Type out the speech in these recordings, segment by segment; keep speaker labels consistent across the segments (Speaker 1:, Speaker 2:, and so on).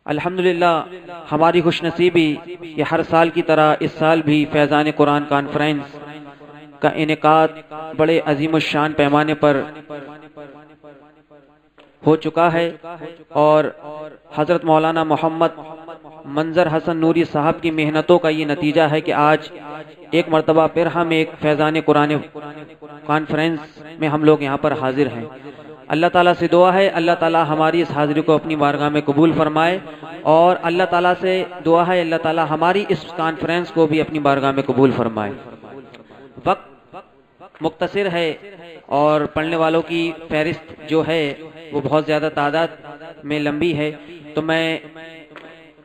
Speaker 1: अल्हम्दुलिल्लाह हमारी खुशनसीबी ये हर साल की तरह इस साल भी फैज़ान कुरान कॉन्फ्रेंस का इनेकाद बड़े अजीम शान पैमाने पर हो चुका है और हज़रत मौलाना मोहम्मद मंजर हसन नूरी साहब की मेहनतों का ये नतीजा है कि आज एक मरतबा फिर हम एक फैज़ान कुरान कॉन्फ्रेंस में हम लोग यहाँ पर हाजिर हैं। अल्लाह ताला से दुआ है अल्लाह ताला हमारी इस हाजिरी को अपनी बारगाह में कबूल फरमाए और अल्लाह ताला से दुआ है अल्लाह ताला हमारी इस कॉन्फ्रेंस को भी अपनी बारगाह में कबूल फरमाए। वक्त मुख्तसर है और पढ़ने वालों की फहरिस्त जो है वो बहुत ज़्यादा तादाद में लंबी है, तो मैं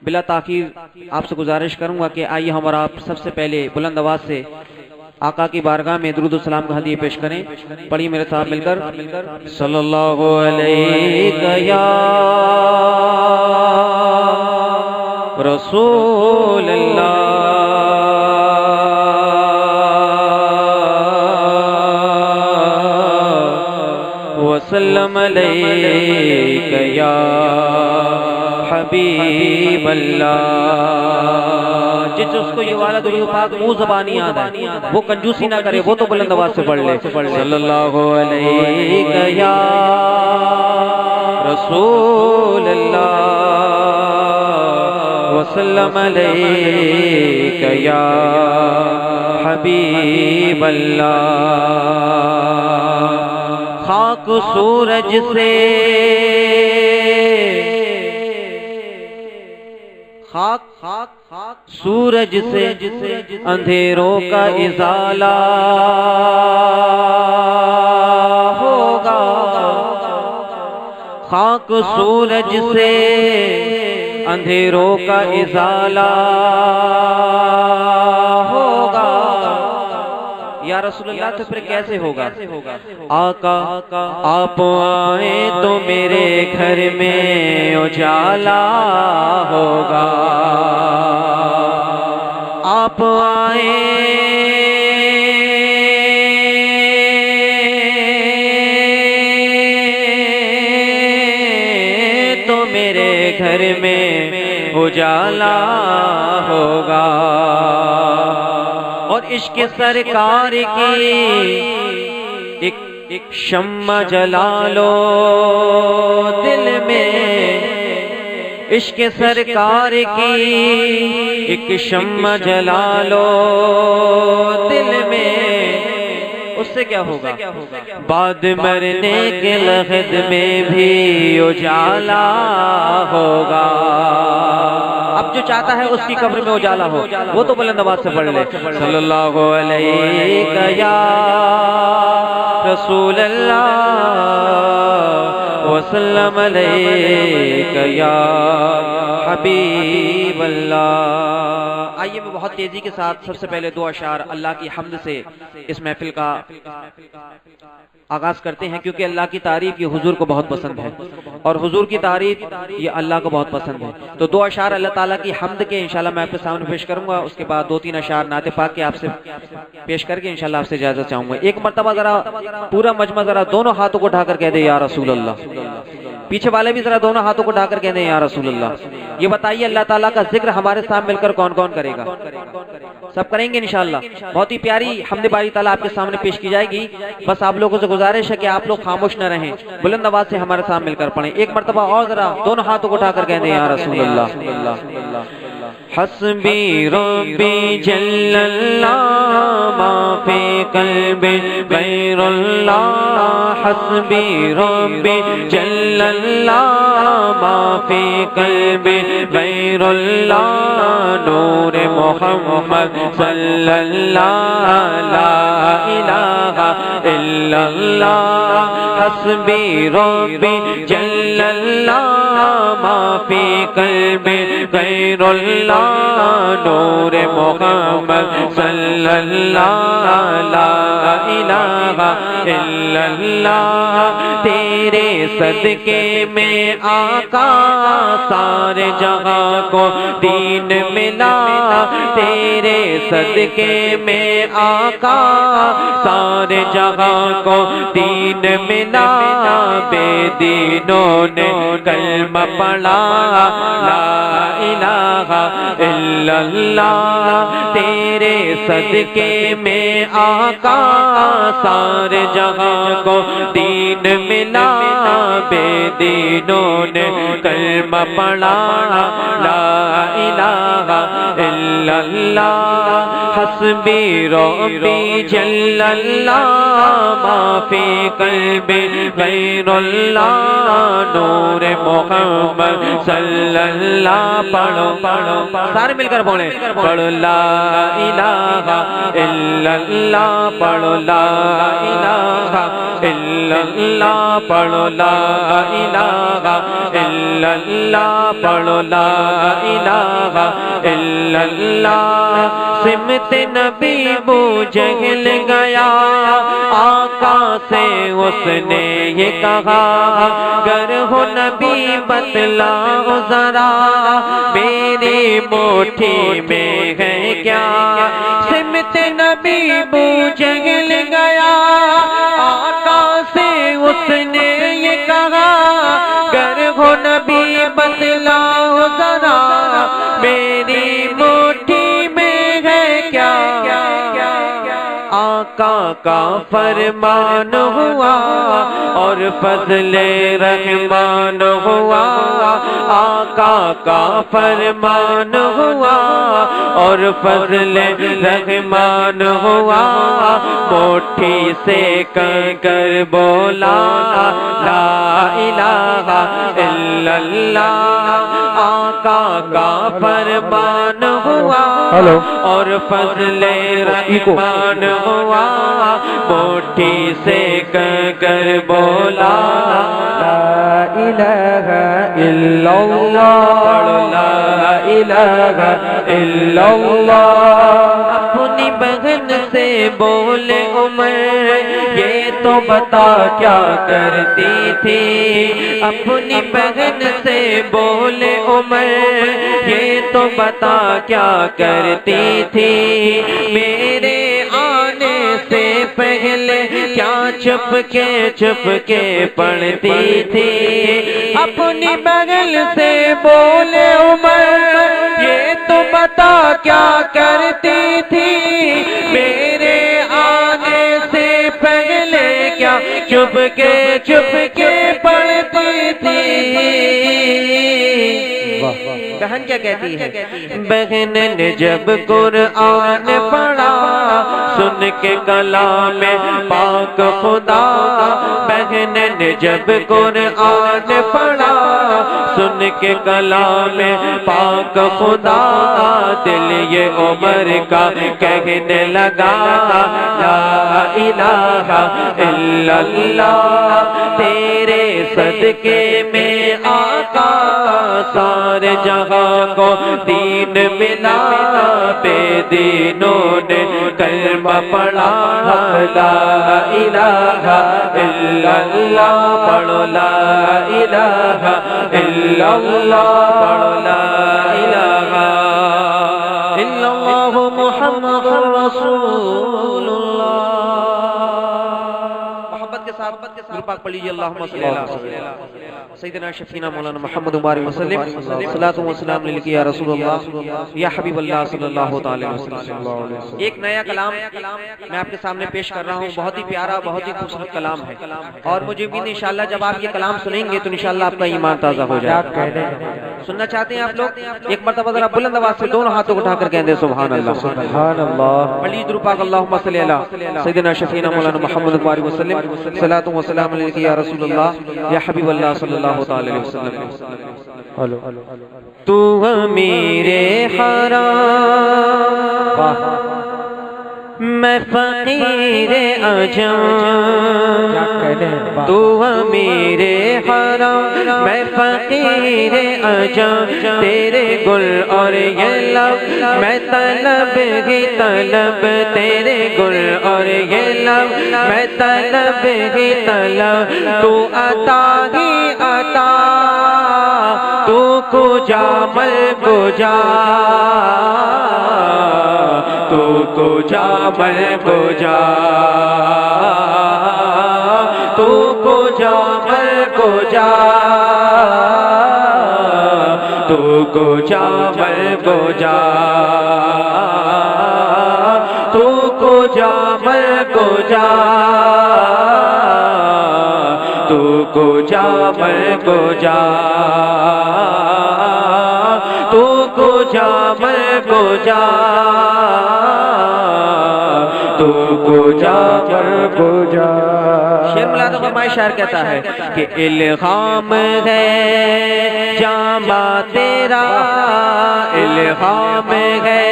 Speaker 1: बिला ताखीर आपसे गुजारिश करूंगा कि आइए हम और आप सबसे पहले बुलंद आवाज से आका की बारगाह में दुरूद व सलाम का हदीया पेश करें। पढ़िए मेरे साथ मिलकर सल्लल्लाहु अलैहि या रसूल अल्लाह वसल्लम अलैका या हबीब अल्लाह। जिस उसको ये वाला दुरूद पाक मुंह ज़बानी याद है वो कंजूसी ना करे, वो तो बुलंद आवाज से पढ़ ले। सल्लल्लाहु अलैहि या रसूल अल्लाह वसल्लम अलैका या हबीब अल्लाह। खाक सूरज से खाक सूरज से अंधेरों का इजाला होगा, खाक सूरज से अंधेरों का इजाला होगा। या रसूलुल्लाह तो फिर कैसे होगा? आका आप आए तो मेरे घर में उजाला होगा, आप आए तो मेरे घर में उजाला होगा और इश्क सरकार की एक शम्मा जला लो दिल में, इश्क सरकार की एक शम्मा जला लो दिल में। उससे क्या होगा? बाद मरने के लहद में भी उजाला होगा। अब जो चाहता है उसकी कब्र में उजाला हो वो तो बुलंद आवाज से पढ़ ले। सल्लल्लाहु अलैहि या रसूल अल्लाह वसल्लम अलैका या हबीब अल्लाह। आइए मैं बहुत तेजी के साथ सबसे पहले दो अशार अल्लाह की हम्द से इस महफिल का आगाज करते हैं, क्योंकि अल्लाह की तारीफ ये हुजूर को बहुत पसंद है और हुजूर की तारीफ ये अल्लाह को बहुत पसंद है। तो दो अशार अल्लाह ताला की हम्द के इंशाल्लाह मैं आपके सामने पेश करूंगा, उसके बाद दो तीन अशार नाते पाक के आपसे पेश करके इंशाल्लाह आपसे इजाजत चाहूंगा। एक मर्तबा जरा पूरा मजमा जरा दोनों हाथों को उठाकर कह दे या रसूल अल्लाह। पीछे वाले भी जरा दोनों हाथों को उठाकर कह दे या रसूल अल्लाह। ये बताइए अल्लाह ताला का जिक्र हमारे साथ मिलकर कौन कौन करेगा? सब करेंगे इंशाल्लाह। बहुत ही प्यारी हम्द बारी ताला आपके सामने पेश की जाएगी। बस आप लोगों से गुजारिश है कि आप लोग खामोश न रहें, बुलंद आवाज से हमारे साथ मिलकर पढ़ें। एक मर्तबा और जरा दोनों हाथों को उठाकर कह दे या रसूल अल्लाह। हस्बी रब्बी जल्लल्लाह मा फी क़ल्बी गैरुल्लाह, हस्बी रब्बी जल्लल्लाह मा फी क़ल्बी गैरुल्लाह, नूर मोहम्मद सल्लल्लाह ला इलाहा इल्लल्लाह, हस्बी रब्बी जल्लल्लाह मा फी क़ल्बी गैरुल्लाह, नूर मोहम्मद सल्लल्लाह ला इलाहा इल्लल्लाह। तेरे सदके में आका सारे जहां को दीन मिला, तेरे सदके में आका सारे जहां को दीन मिला। बेदीनों ने कलमा पढ़ा ला इलाहा इल्लल्लाह। तेरे सदके में आका सारे जहां को दीन मिला। बेदीनों ने कलमा पढ़ा ला इलाहा इल्लल्लाह। हस्बी रब्बी जल्लल्लाह माफी कल्बी गैरुल्लाह। नूर मोहम्मद सल्लल्लाह। पढ़ो पढ़ो सारे मिलकर बोले, पढ़ो ला इलाहा इल्लल्लाह, पढ़ो ला इलाहा इल्लल्लाह, पढ़ो ला इलाहा इल्लल्लाह, पढ़ो ला इलाहा इल्लल्लाह। सिमत नबी बू जहल गया, आका से उसने ये कहा, गर हो नबी बतलाओ जरा, मेरी मुट्ठी में है क्या। सिमत नबी बू जहल गया, आका से उसने ये कहा, गर हो नबी बतलाओ जरा, मेरी मुट्ठी में है क्या। आका का फरमान हुआ और फजले रहमान हुआ। आका का फरमान हुआ और फजले रहमान हुआ। मुट्ठी से कर बोला ला इलाहा इल्लल्लाह। आका का फरमान हुआ और फजले रहमान हुआ। मुट्ठी से कर बोला ला इलाहा इल्लल्लाह, ला इलाहा इल्लल्लाह। अपनी बहन से बोले उमर, ये तो बता क्या करती थी। अपनी बहन से बोले उमर, ये तो बता क्या करती थी। मेरे आने से पहले क्या चुप के पढ़ती थी। अपनी बगल से बोले उमर, ये तो बता क्या करती थी। मेरे आने से पहले क्या चुप के पढ़ती थी। बहन क्या कहती है, बहन ने जब कुरान पढ़ा, सुन के कलाम पाक खुदा। बहन ने जब कुरान पढ़ा, सुन के कलाम पाक खुदा। दिल ये उमर का कहने लगा ला इलाहा इल्लल्लाह। तेरे सदके में आका सारे जहां को दीन मिला। बेदीनों ने कलमा पढ़ा ला इलाहा इल्लल्लाह, पढ़ो ला इलाहा इल्लल्लाह, पढ़ो ला इलाहा इल्लल्लाह मुहम्मदुर रसूलुल्लाह। मोहब्बत के साथ पाक पढ़ लीजिए, अल्लाहुम्मा सल्ली अला सय्यिदना शफीना मौलाना मुहम्मद मुबारक वसल्लम सल्लल्लाहु अलैहि या रसूलल्लाह या हबीबल्लाह सल्लल्लाहु अलैहि वसल्लम। एक नया कलाम मैं आपके सामने पेश कर रहा हूँ। बहुत ही प्यारा, बहुत ही खूबसूरत कलाम है और मुझे भी इंशाअल्लाह जब आप ये कलाम सुनेंगे तो इंशाअल्लाह आपका ईमान ताज़ा हो जाएगा। सुनना चाहते हैं आप लोग? एक मरतबा जरा बुलंद आवाज से दोनों हाथों को उठाकर कह दे सुभान अल्लाह सुभान अल्लाह। पढ़िए दुरूद पाक, अल्लाहुम्मा सल्ली अला सय्यिदना शफीना मौलाना मुहम्मद मुबारक वसल्लम सल्लल्लाहु वसल्लम अलैहि या रसूलल्लाह या हबीबल्लाह सल्लल्लाहु अलैहि वसल्लम। तू मेरे हराम मैं फकीर अजम तू मेरे हरम, मैं फकीर अजम तेरे गुल और ये लब, मैं तलब ही तलब तेरे गुल और ये लब, मैं तलब ही तलब तू अता ही अता, तू कुजा मल कुजा, तू कुजा मल कुजा, तू कुजा मल कुजा, तू कुजा मल कुजा, तू कुजा मल कुजा, तू कुजा मल कुजा, तू कुजा मल कुजा, तू कुजा मल कुजा। शेर मुलादा फरमाए, शायर कहता है कि इल्हाम है जामा तेरा, इल्हाम है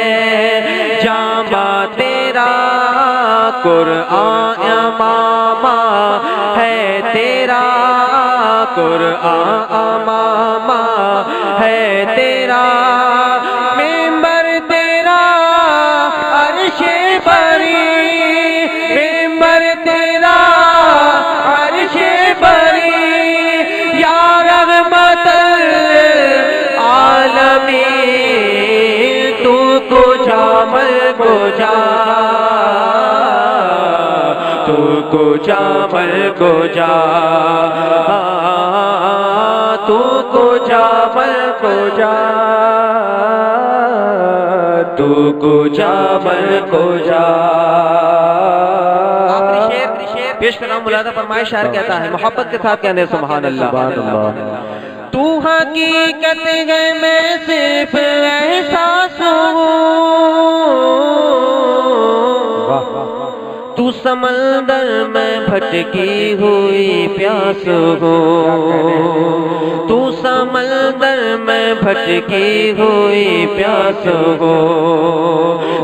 Speaker 1: जामा तेरा, कुरआन अमामा है तेरा, कुरआन अमामा है तेरा, मेंबर तेरा अर्शे बरी, मेंबर तेरा अर्शे बरी, या रहमतल आलमीन, तू कुजा मल कुजा, तू कुजा मल कुजा, तू कुजा मल कुजा, तू कुजा मल कुजा। पेश कर रहा हूं, मुलादा फरमाए, शायर कहता है मोहब्बत के साथ कहने सुभान अल्लाह। तू हकीकत है मैं सिर्फ एहसास हूँ, तू समंदर में भटकी हुई प्यास हो, तू समंदर में भटकी हुई प्यास हो,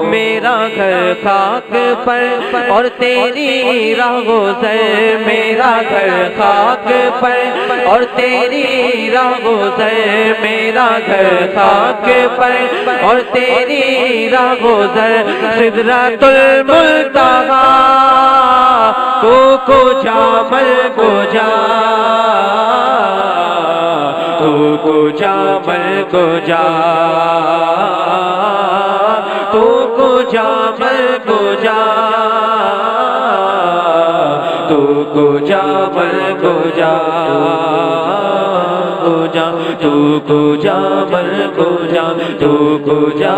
Speaker 1: मेरा घर खाक पर और तेरी राह गुज़र, मेरा घर खाक पर और तेरी राह गुज़र, मेरा घर खाक पर और तेरी राह गुज़र, सिदरतुल मुंतहा तू कुजा मल कुजा, तू कुजा मल कुजा, तू कुजा मल कुजा, तू कुजा मल कुजा, कुजा तू कुजा मल कुजा, तू कुजा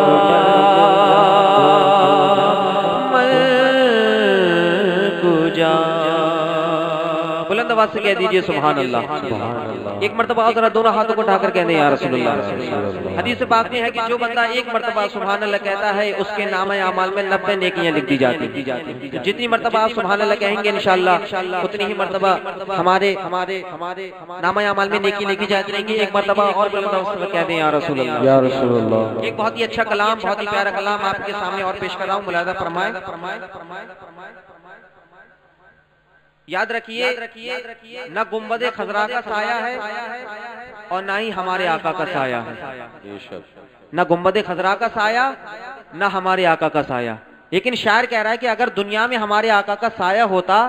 Speaker 1: बुलंद आवाज से कह दीजिए सुभान अल्लाह। एक मर्तबा जरा दोनों हाथों को उठाकर कहने या रसूलुल्लाह। हदीस पाक में है कि जो बंदा एक मर्तबा सुभान अल्लाह कहता है उसके नामे अमाल में 90 नेकियां लिख दी जाती। तो जितनी मर्तबा आप सुभान अल्लाह कहेंगे इंशाअल्लाह उतनी ही मर्तबा हमारे नामे अमाल में नेकी लिखी जाती रहेंगी। एक मर्तबा और बुलंद आवाज से कह दें या रसूलुल्लाह, या रसूलुल्लाह। एक बहुत ही अच्छा कलाम, बहुत ही प्यारा कलाम आपके सामने और पेश कर रहा हूं, मुलादा फरमाए। याद रखिए न गुंबदे खजरा का साया है और ना ही हमारे आका का साया है। न गुंबदे खजरा का साया न हमारे आका का साया। लेकिन शायर कह रहा है कि अगर दुनिया में हमारे आका का साया होता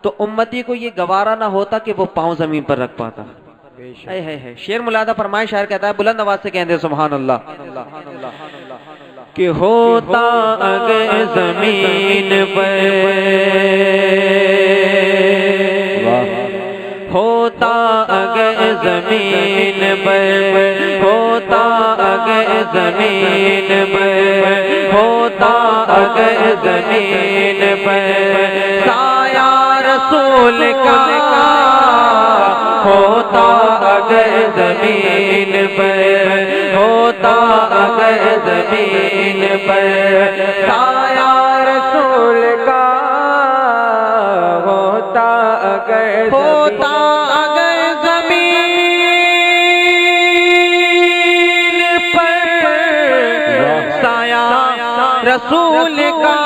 Speaker 1: तो उम्मती को ये गवारा ना होता कि वो पांव जमीन पर रख पाता। है शेर मुलादा फरमाए, शायर कहता है बुलंद आवाज से कहते सुभान अल्लाह कि होता अगर जमीन पर, होता अगर जमीन पर, होता अगर जमीन पर, होता अगर जमीन पर साया रसूल का, होता अगर जमीन पर, होता अगर जमीन पर साया रसूल का, होता अगर जमीन पर साया रसूल का,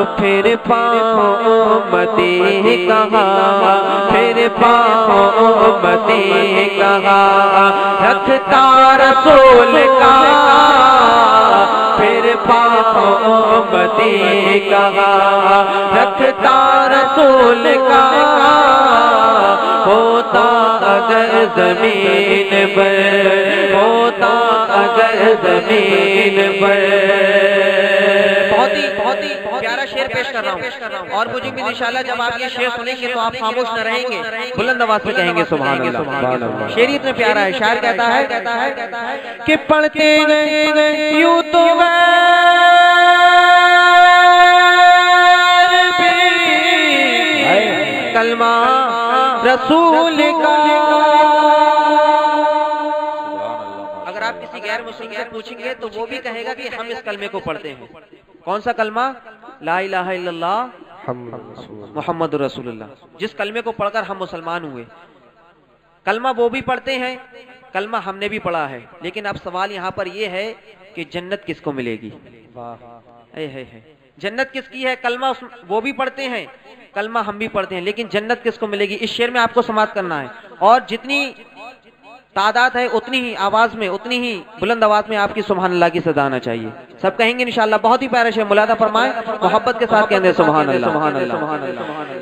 Speaker 1: तो फिर पाओ उम्मती कहाँ, फिर पाओ उम्मती कहाँ, रखता रसूल का फिर पाओ उम्मती कहाँ, रखता रसूल का होता अगर जमीन पर, होता अगर जमीन पर। बहुत ही प्यारा शेर पेश कर रहा हूँ और मुझे भी इंशाल्लाह जब आप ये शेर सुनेंगे तो आप खामोश न रहेंगे, बुलंद आवाज से कहेंगे सुभान अल्लाह। शेर इतना प्यारा है, शायर कहता है कि पढ़ते यूं तो कलमा रसूल का। अगर आप किसी गैर मुस्लिम से पूछेंगे तो वो भी कहेगा कि हम इस कलमे को पढ़ते हैं। कौन सा कलमा? ला इलाहा इल्लल्लाह मुहम्मद रसूलुल्लाह, जिस कलमे को पढ़कर हम मुसलमान हुए। कलमा वो भी पढ़ते हैं, कलमा हमने भी पढ़ा है, लेकिन अब सवाल यहाँ पर यह है कि जन्नत किसको मिलेगी? जन्नत किसकी है? कलमा वो भी पढ़ते हैं, कलमा हम भी पढ़ते हैं, लेकिन जन्नत किसको मिलेगी? इस शेर में आपको समाप्त करना है और जितनी तादाद है उतनी ही आवाज में, उतनी ही बुलंद आवाज में आपकी सुभान अल्लाह की सदा आना चाहिए। सब कहेंगे इंशाअल्लाह। बहुत ही प्यारा शेर, मुलादा फरमाए, मोहब्बत के साथ कहेंगे सुभान अल्लाह, सुभान अल्लाह।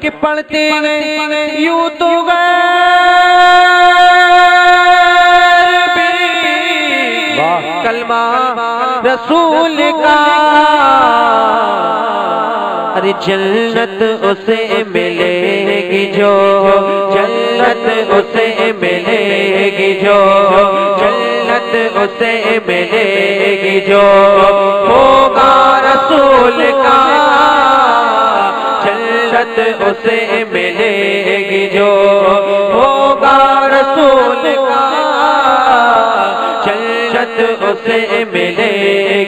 Speaker 1: कि पढ़ते यूं तो कलमा रसूल का, अरे जन्नत उसे मिलेगी जो, जन्नत उसे मिलेगी जो, जन्नत उसे मिलेगी जो होगा रसूल का, जन्नत उसे मिलेगी जो होगा रसूल का, जन्नत उसे मिलेगी